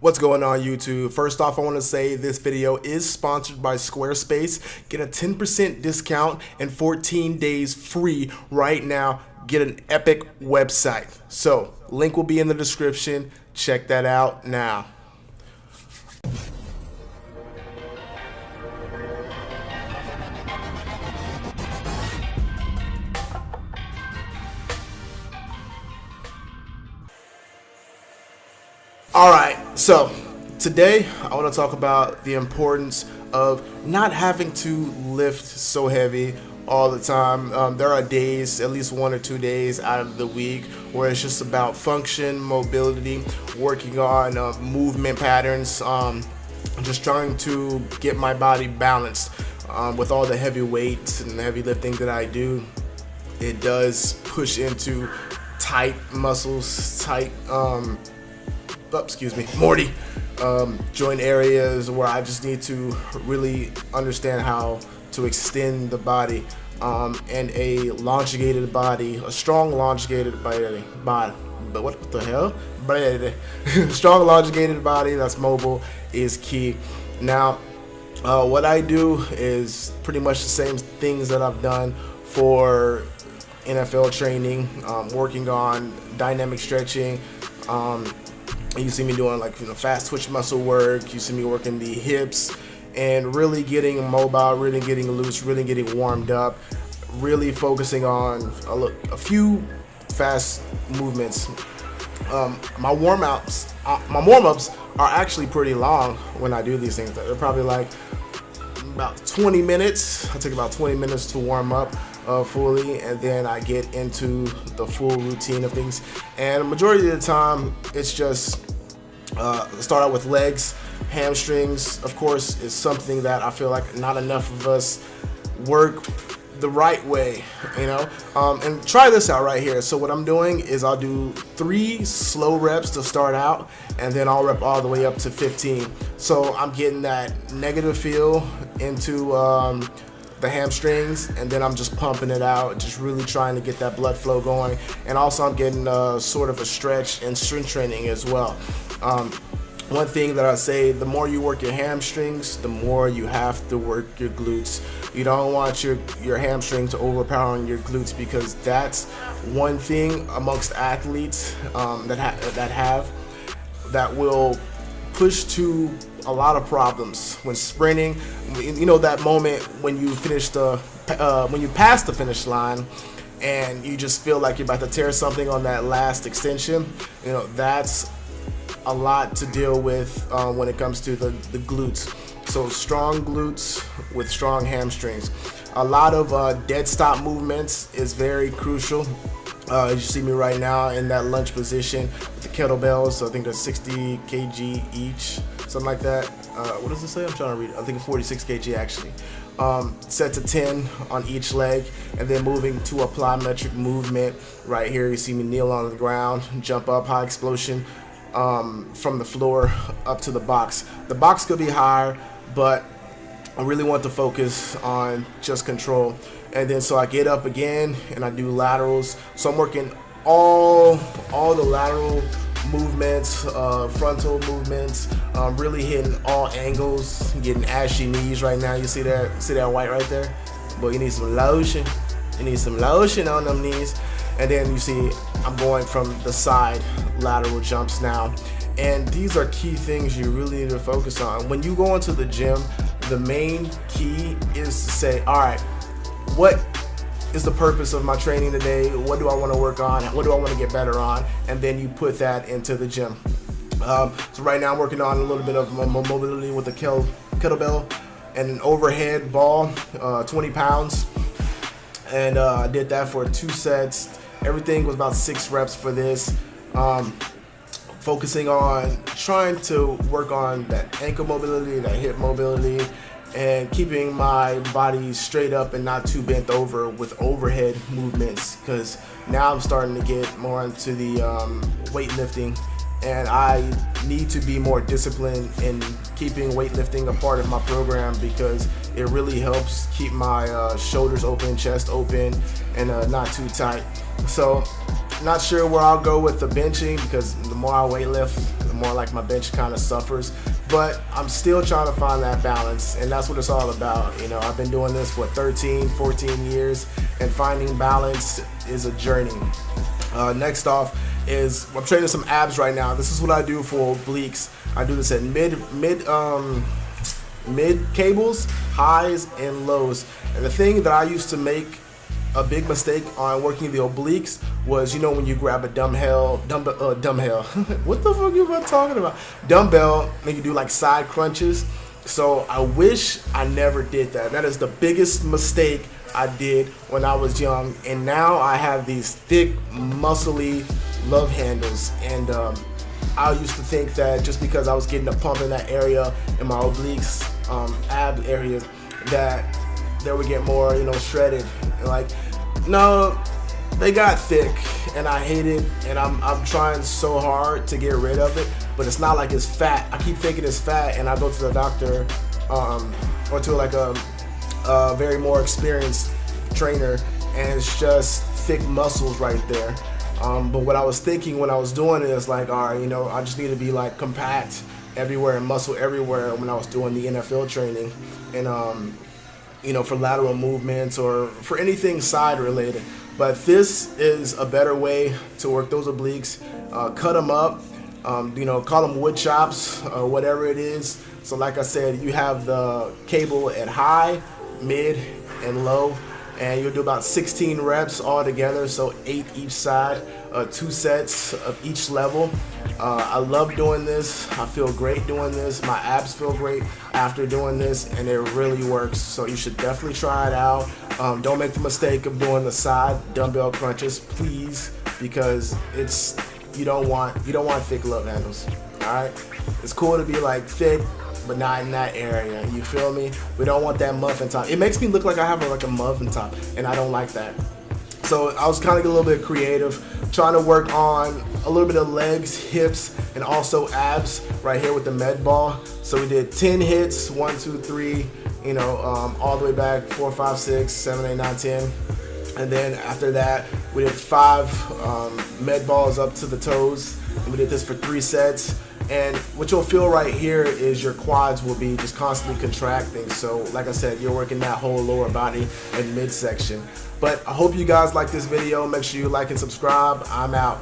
What's going on YouTube? First off, I want to say this video is sponsored by Squarespace. Get a 10% discount and 14 days free right now. Get an epic website. So, link will be in the description. Check that out now. Alright, so today I want to talk about the importance of not having to lift so heavy all the time. There are days, at least 1 or 2 days out of the week, where it's just about function, mobility, working on movement patterns, just trying to get my body balanced. With all the heavy weights and heavy lifting that I do, it does push into tight muscles, tight Morty, joint areas where I just need to really understand how to extend the body, and a elongated body, a strong elongated body, but what the hell? Strong elongated body that's mobile is key. Now, what I do is pretty much the same things that I've done for NFL training, working on dynamic stretching. You see me doing fast twitch muscle work. You see me working the hips and really getting mobile, really getting loose, really getting warmed up, really focusing on a few fast movements. My warm-ups are actually pretty long when I do these things. They're probably like about 20 minutes. I take about 20 minutes to warm up fully, and then I get into the full routine of things. And the majority of the time, it's just start out with legs. Hamstrings, of course, is something that I feel like not enough of us work the right way, and try this out right here. So what I'm doing is I'll do 3 slow reps to start out, and then I'll rep all the way up to 15. So I'm getting that negative feel into the hamstrings, and then I'm just pumping it out, just really trying to get that blood flow going. And also I'm getting sort of a stretch and strength training as well. One thing that I say, the more you work your hamstrings, the more you have to work your glutes. You don't want your hamstring to overpowering your glutes, because that's one thing amongst athletes that will push to a lot of problems when sprinting. That moment when you when you pass the finish line and you just feel like you're about to tear something on that last extension. That's a lot to deal with when it comes to the glutes. So strong glutes with strong hamstrings. A lot of dead stop movements is very crucial. You see me right now in that lunge position with the kettlebells. So I think they're 60 kg each, something like that. What does it say? I'm trying to read it. I think it's 46 kg actually. Set to 10 on each leg, and then moving to a plyometric movement. Right here, you see me kneel on the ground, jump up, high explosion from the floor up to the box. The box could be higher, but I really want to focus on just control. And then so I get up again and I do laterals. So I'm working all the lateral movements, frontal movements, really hitting all angles, getting ashy knees right now. You see that white right there? But you need some lotion. You need some lotion on them knees. And then you see I'm going from the side lateral jumps now. And these are key things you really need to focus on. When you go into the gym, the main key is to say, all right, what is the purpose of my training today? What do I want to work on? What do I want to get better on? And then you put that into the gym. So right now I'm working on a little bit of mobility with a kettlebell and an overhead ball, 20 pounds. And I did that for 2 sets. Everything was about 6 reps for this. Focusing on trying to work on that ankle mobility, that hip mobility, and keeping my body straight up and not too bent over with overhead movements, because now I'm starting to get more into the weightlifting, and I need to be more disciplined in keeping weightlifting a part of my program, because it really helps keep my shoulders open, chest open, and not too tight. So not sure where I'll go with the benching, because the more I weightlift, the more like my bench kind of suffers. But I'm still trying to find that balance, and that's what it's all about. You know, I've been doing this for 13, 14 years, and finding balance is a journey. Next off is I'm training some abs right now. This is what I do for obliques. I do this at mid cables, highs, and lows. And the thing that I used to make a big mistake on working the obliques was, you know, when you grab a dumbbell, what the fuck you about talking about? Dumbbell, and you do like side crunches. So I wish I never did that. That is the biggest mistake I did when I was young, and now I have these thick, muscly love handles, and I used to think that just because I was getting a pump in that area, in my obliques, ab area, that they would get more, you know, shredded. And like, no, they got thick, and I hate it, and I'm trying so hard to get rid of it, but it's not like it's fat. I keep thinking it's fat, and I go to the doctor, or to like a very more experienced trainer, and it's just thick muscles right there. But what I was thinking when I was doing it is like, all right, you know, I just need to be like compact everywhere and muscle everywhere when I was doing the NFL training, and you know, for lateral movements or for anything side related. But this is a better way to work those obliques. Cut them up, you know, call them wood chops or whatever it is. So like I said, you have the cable at high, mid, and low, and you'll do about 16 reps all together, so 8 each side, 2 sets of each level. I love doing this. I feel great doing this. My abs feel great after doing this, and it really works. So you should definitely try it out. Don't make the mistake of doing the side dumbbell crunches, please, because it's you don't want thick love handles. All right, it's cool to be like thick, but not in that area. You feel me? We don't want that muffin top. It makes me look like I have like a muffin top, and I don't like that. So I was kind of getting a little bit creative, trying to work on a little bit of legs, hips, and also abs right here with the med ball. So we did 10 hits, 1, 2, 3, you know, all the way back, 4, 5, 6, 7, 8, 9, 10. And then after that, we did 5 med balls up to the toes. And we did this for 3 sets. And what you'll feel right here is your quads will be just constantly contracting. So like I said, you're working that whole lower body and midsection. But I hope you guys like this video. Make sure you like and subscribe. I'm out.